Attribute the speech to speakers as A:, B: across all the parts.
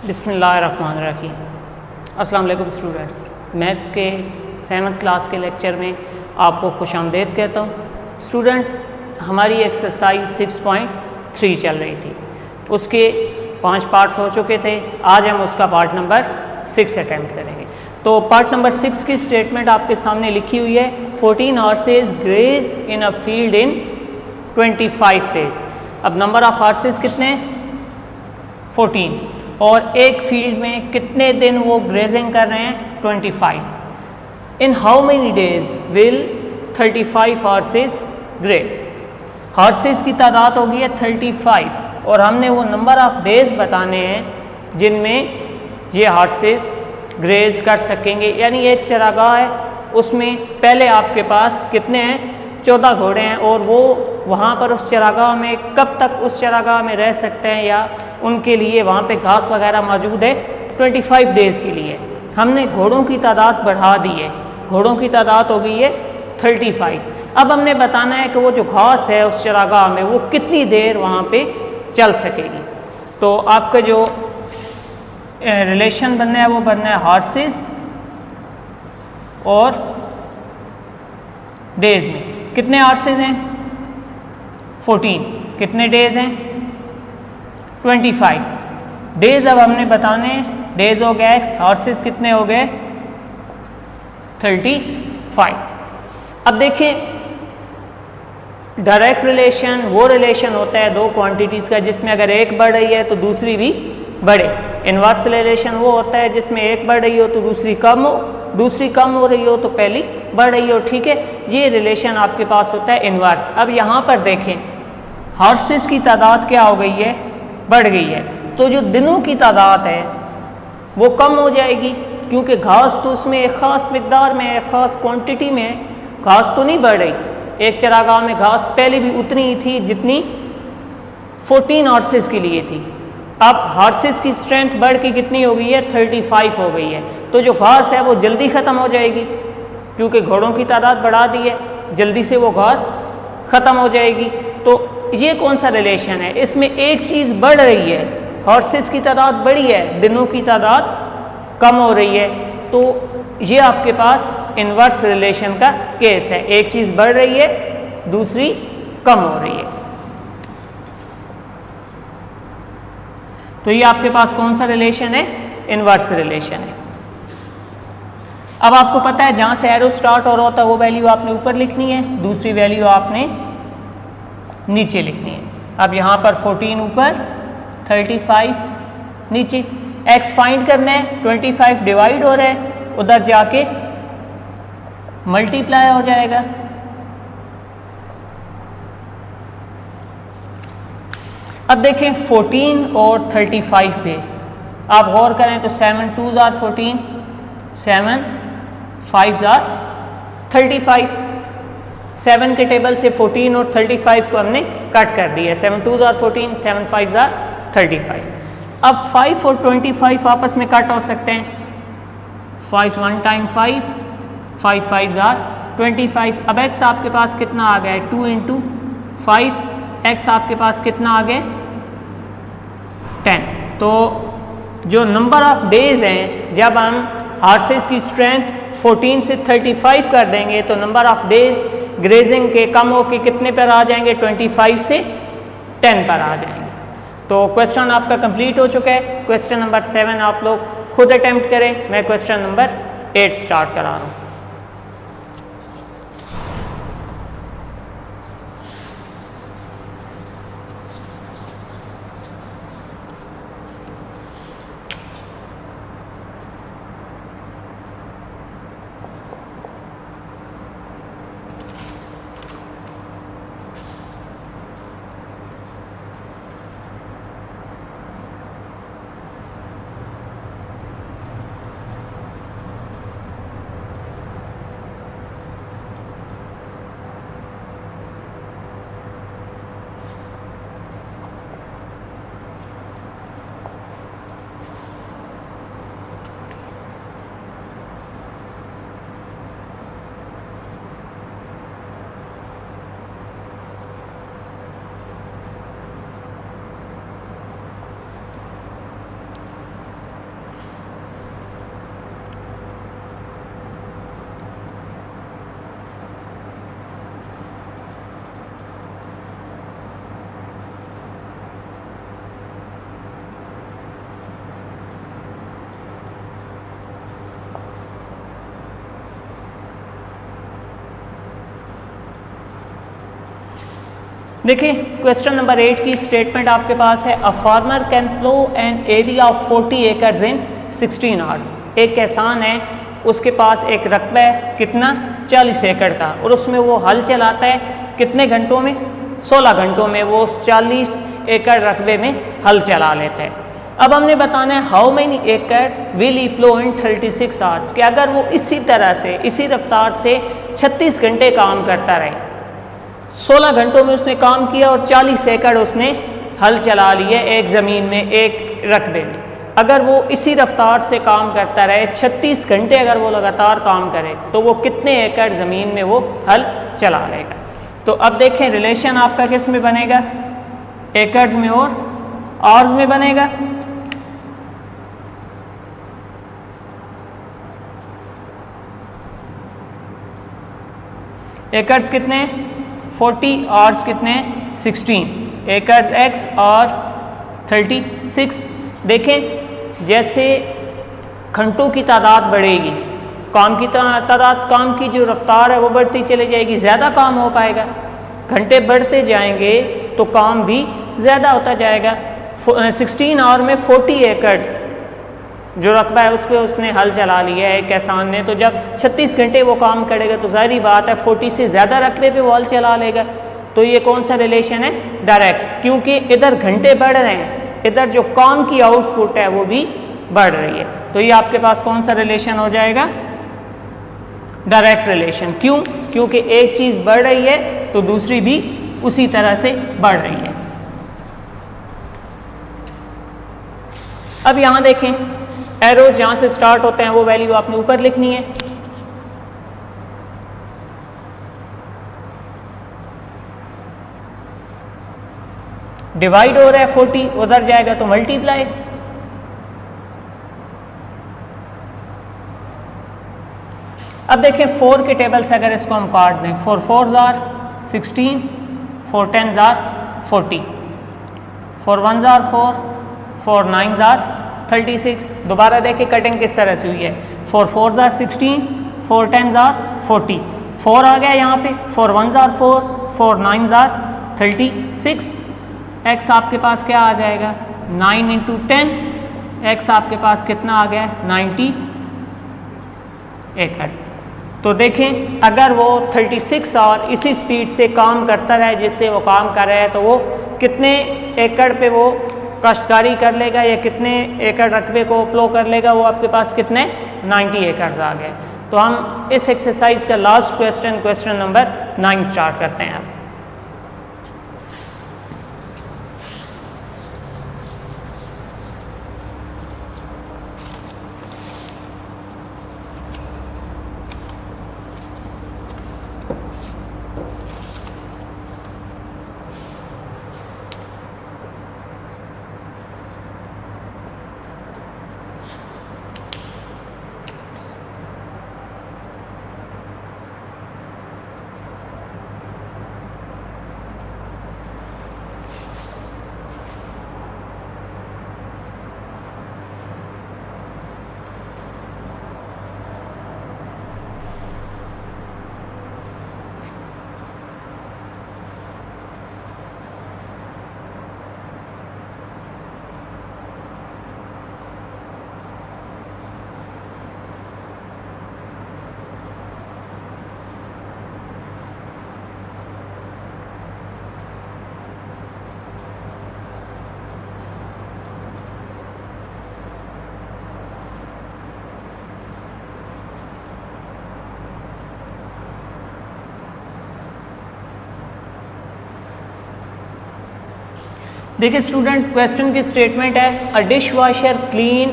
A: बिस्मिल्लाहिर्रहमानिर्रहीम। अस्सलाम वालेकुम स्टूडेंट्स, मैथ्स के 7th क्लास के लेक्चर में आपको खुशामदीद कहता हूँ। स्टूडेंट्स, हमारी एक्सरसाइज 6.3 चल रही थी, उसके 5 पार्ट्स हो चुके थे। आज हम उसका पार्ट नंबर 6 अटैम्प्ट करेंगे। तो पार्ट नंबर 6 की स्टेटमेंट आपके सामने लिखी हुई है, 14 horses graze in a field in 25 days. अब नंबर ऑफ हॉर्सेस कितने हैं? 14, और एक फील्ड में कितने दिन वो ग्रेजिंग कर रहे हैं? 25। In how many days will 35 horses graze? Horses की तादाद होगी है 35, और हमने वो नंबर ऑफ डेज बताने हैं जिनमें ये हॉर्सेस ग्रेज कर सकेंगे। यानी एक चरागाह है, उसमें पहले आपके पास कितने हैं? 14 घोड़े हैं, और वो वहाँ पर उस चरागाह में कब तक उस चरागाह में रह सकते हैं, या उनके लिए वहाँ पे घास वगैरह मौजूद है 25 डेज़ के लिए। हमने घोड़ों की तादाद बढ़ा दी है, घोड़ों की तादाद हो गई है 35। अब हमने बताना है कि वो जो घास है उस चरागाह में वो कितनी देर वहाँ पे चल सकेगी। तो आपका जो रिलेशन बनना है वो बनना है हॉर्सेस और डेज में। कितने हॉर्सेस हैं? 14। कितने डेज हैं? 25 डेज। अब हमने बताने, डेज हो गए एक्स, हॉर्सेस कितने हो गए? 35। अब देखें, डायरेक्ट रिलेशन वो रिलेशन होता है दो क्वांटिटीज़ का जिसमें अगर एक बढ़ रही है तो दूसरी भी बढ़े। इनवर्स रिलेशन वो होता है जिसमें एक बढ़ रही हो तो दूसरी कम हो, दूसरी कम हो रही हो तो पहली बढ़ रही हो। ठीक है, ये रिलेशन आपके पास होता है इनवर्स। अब यहाँ पर देखें, हॉर्सेस की तादाद क्या हो गई है? बढ़ गई है। तो जो दिनों की तादाद है वो कम हो जाएगी, क्योंकि घास तो उसमें एक ख़ास मिकदार में, एक ख़ास क्वांटिटी में है, घास तो नहीं बढ़ रही। एक चरागाह में घास पहले भी उतनी ही थी जितनी 14 हॉर्सेस के लिए थी। अब हॉर्सेस की स्ट्रेंथ बढ़ के कितनी हो गई है? 35 हो गई है। तो जो घास है वो जल्दी ख़त्म हो जाएगी, क्योंकि घोड़ों की तादाद बढ़ा दी है, जल्दी से वो घास ख़त्म हो जाएगी। तो ये कौन सा रिलेशन है? इसमें एक चीज़ बढ़ रही है, हॉर्सेस की तादाद बढ़ी है, दिनों की तादाद कम हो रही है। तो ये आपके पास इनवर्स रिलेशन का केस है, एक चीज़ बढ़ रही है, दूसरी कम हो रही है। तो ये आपके पास कौन सा रिलेशन है? इनवर्स रिलेशन है। अब आपको पता है जहाँ से एरो स्टार्ट हो रहा होता है वो वैल्यू आपने ऊपर लिखनी है, दूसरी वैल्यू आपने नीचे लिखनी है। अब यहाँ पर 14 ऊपर, 35 नीचे। x फाइंड करना है, 25 डिवाइड हो रहा है, उधर जाके मल्टीप्लाई हो जाएगा। अब देखें 14 और 35 पे आप गौर करें तो 7 2s are 14, 7 5s are 35। 7 के टेबल से 14 और 35 को हमने कट कर दिया। 7 2s are 14, 7 5s are 35। अब 5 और 25 आपस में कट हो सकते हैं। 5 1 टाइम 5, 5 5s are 25। अब x आपके पास कितना आ गया है? 2 इंटू 5, x आपके पास कितना आ गया? 10। तो जो नंबर ऑफ डेज हैं, जब हम हॉर्सेस की स्ट्रेंथ 14 से 35 कर देंगे तो नंबर ऑफ डेज ग्रेजिंग के कम होके कितने पर आ जाएंगे? 25 से 10 पर आ जाएंगे। तो क्वेश्चन आपका कंप्लीट हो चुका है। क्वेश्चन नंबर 7 आप लोग खुद अटेम्प्ट करें। मैं क्वेश्चन नंबर 8 स्टार्ट करा रहा हूँ। देखिए क्वेश्चन नंबर 8 की स्टेटमेंट आपके पास है, a farmer can plough an area of 40 acres in 16 hours. एक किसान है, उसके पास एक रकबा है कितना 40 एकड़ का, और उसमें वो हल चलाता है कितने घंटों में, 16 घंटों में वो 40 एकड़ रकबे में हल चला लेता है। अब हमने बताना है how many acre will he plough in 36 hours, कि अगर वो इसी तरह से इसी रफ्तार से 36 घंटे काम करता रहे, 16 घंटों में उसने काम किया और 40 एकड़ उसने हल चला लिया एक ज़मीन में, एक रकबे में, अगर वो इसी रफ्तार से काम करता रहे 36 घंटे अगर वो लगातार काम करे तो वो कितने एकड़ ज़मीन में वो हल चला लेगा। तो अब देखें रिलेशन आपका किस में बनेगा, एकड़्स में और आवर्स में बनेगा। एकड़्स कितने 40, आवर्स कितने 16, एकड़्स x और 36। देखें जैसे घंटों की तादाद बढ़ेगी, काम की तादाद, काम की जो रफ्तार है वो बढ़ती चली जाएगी, ज़्यादा काम हो पाएगा। घंटे बढ़ते जाएंगे तो काम भी ज़्यादा होता जाएगा। 16 आवर में 40 एकड़्स जो रकबा है उस पर उसने हल चला लिया है किसान ने, तो जब 36 घंटे वो काम करेगा तो जाहिर बात है 40 से ज़्यादा रकबे पे वो हल चला लेगा। तो ये कौन सा रिलेशन है, डायरेक्ट, क्योंकि इधर घंटे बढ़ रहे हैं, इधर जो काम की आउटपुट है वो भी बढ़ रही है। तो ये आपके पास कौन सा रिलेशन हो जाएगा, डायरेक्ट रिलेशन। क्यों, क्योंकि एक चीज़ बढ़ रही है तो दूसरी भी उसी तरह से बढ़ रही है। अब यहाँ देखें एरोज जहाँ से स्टार्ट होते हैं वो वैल्यू आपने ऊपर लिखनी है। डिवाइड हो रहा है 40, उधर जाएगा तो मल्टीप्लाई। अब देखें 4 के टेबल से अगर इसको हम काट दें, 4 4s are 16, 4 10s are 40, 4 1s are 4, 4 9s are 36। दोबारा देखें कटिंग किस तरह से हुई है, 4 4s आर 16, 4 10s आर 40, 4 आ गया यहाँ पे, 4 1s are 4, 4 9s are 36। x आपके पास क्या आ जाएगा 9 इंटू 10, x आपके पास कितना आ गया 90 एकड़। तो देखें अगर वो 36 और इसी स्पीड से काम करता रहे जिससे वो काम कर रहा है तो वो कितने एकड़ पे वो काश्तकारी कर लेगा या कितने एकड़ रकबे को प्लो कर लेगा, वो आपके पास कितने 90 एकड़ आ गए। तो हम इस एक्सरसाइज का last question, question number 9 start करते हैं। देखिए स्टूडेंट क्वेश्चन की स्टेटमेंट है, a dishwasher clean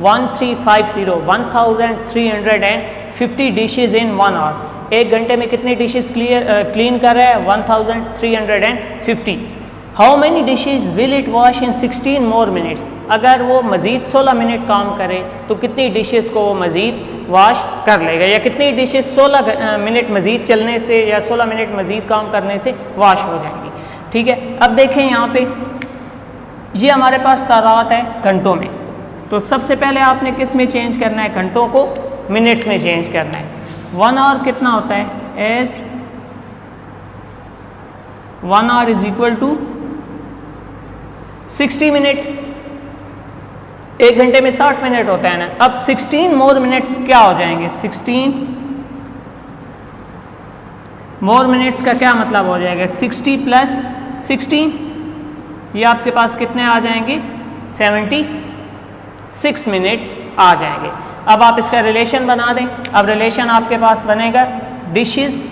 A: 1350 dishes in 1 hour. एक घंटे में कितनी डिशेज क्लीन कर रहा है 1350। How many dishes will it wash in 16 more minutes. अगर वो मज़ीद 16 मिनट काम करे तो कितनी डिशेस को वो मज़ीद वॉश कर लेगा, या कितनी डिशेस 16 मिनट मज़ीद चलने से या 16 मिनट मज़ीद काम करने से वॉश हो जाएंगी। ठीक है, अब देखें यहाँ पे ये हमारे पास तादाद है घंटों में, तो सबसे पहले आपने किस में चेंज करना है, घंटों को मिनट्स में चेंज करना है। 1 आवर कितना होता है as 1 hour is equal to 60 minute. 1 घंटे में 60 मिनट होता है ना। अब 16 मोर मिनट्स क्या हो जाएंगे? 16 मोर मिनट्स का क्या मतलब हो जाएगा? 60 प्लस 16, ये आपके पास कितने आ जाएंगे? 76 मिनट आ जाएंगे। अब आप इसका रिलेशन बना दें। अब रिलेशन आपके पास बनेगा डिशेस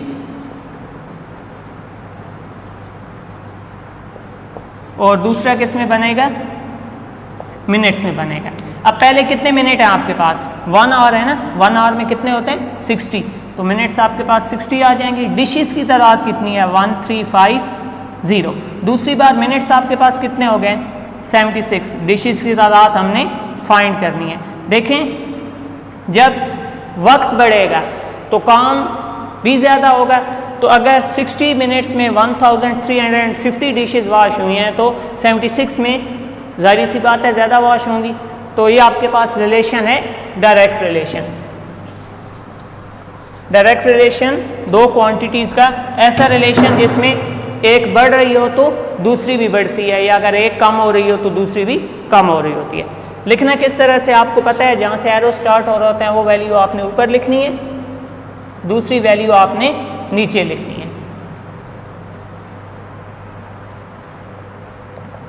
A: और दूसरा किस में बनेगा? मिनट्स में बनेगा। अब पहले कितने मिनट है आपके पास? 1 आवर है ना। 1 आवर में कितने होते हैं? 60। तो मिनट्स आपके पास 60 आ जाएंगे। डिशेस की तादाद कितनी है? 1350। दूसरी बार मिनट्स आपके पास कितने हो गए? 76। डिशेस की तादाद हमने फाइंड करनी है। देखें जब वक्त बढ़ेगा तो काम भी ज़्यादा होगा। तो अगर 60 मिनट्स में 1350 डिशेस वॉश हुई हैं तो 76 में ज़ाहिर सी बात है ज़्यादा वॉश होंगी। तो ये आपके पास रिलेशन है डायरेक्ट रिलेशन। डायरेक्ट रिलेशन दो क्वांटिटीज़ का ऐसा रिलेशन जिसमें एक बढ़ रही हो तो दूसरी भी बढ़ती है, या अगर एक कम हो रही हो तो दूसरी भी कम हो रही होती है। लिखना किस तरह से आपको पता है। जहाँ से एरो स्टार्ट हो रहे होते हैं वो वैल्यू आपने ऊपर लिखनी है, दूसरी वैल्यू आपने नीचे लिखनी है।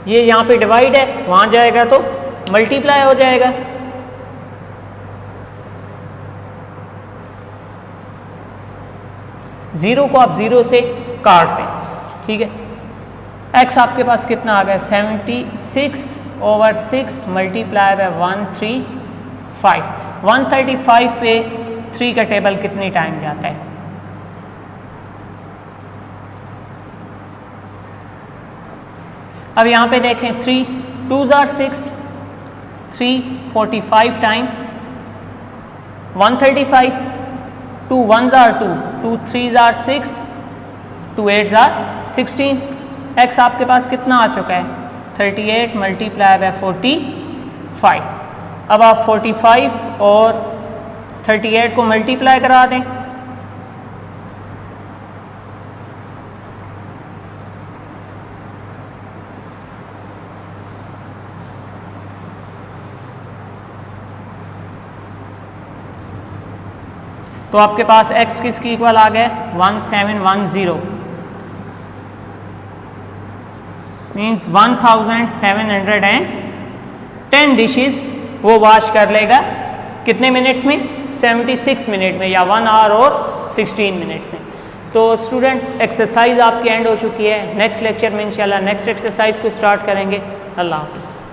A: ये यहाँ पे डिवाइड है, वहाँ जाएगा तो मल्टीप्लाई हो जाएगा। ज़ीरो को आप ज़ीरो से काट दें, ठीक है। एक्स आपके पास कितना आ गया? 76/6 मल्टीप्लाई बाय 135। 135 पे 3 का टेबल कितनी टाइम जाता है? अब यहाँ पे देखें 3 2s are 6, 345 time 135, 2 1s are 2, 2 3s are 6, 2 8s are 16। X आपके पास कितना आ चुका है? 38 मल्टीप्लाई बाय 45। अब आप 45 और 38 को मल्टीप्लाई करा दें। तो आपके पास x किसकी इक्वल आ गया? 1710 मीन्स 1710 डिशेस वो वॉश कर लेगा कितने मिनट्स में? 76 मिनट में, या 1 आवर और 16 मिनट्स में। तो स्टूडेंट्स एक्सरसाइज आपकी एंड हो चुकी है। नेक्स्ट लेक्चर में इंशाल्लाह नेक्स्ट एक्सरसाइज को स्टार्ट करेंगे। अल्लाह हाफिज़।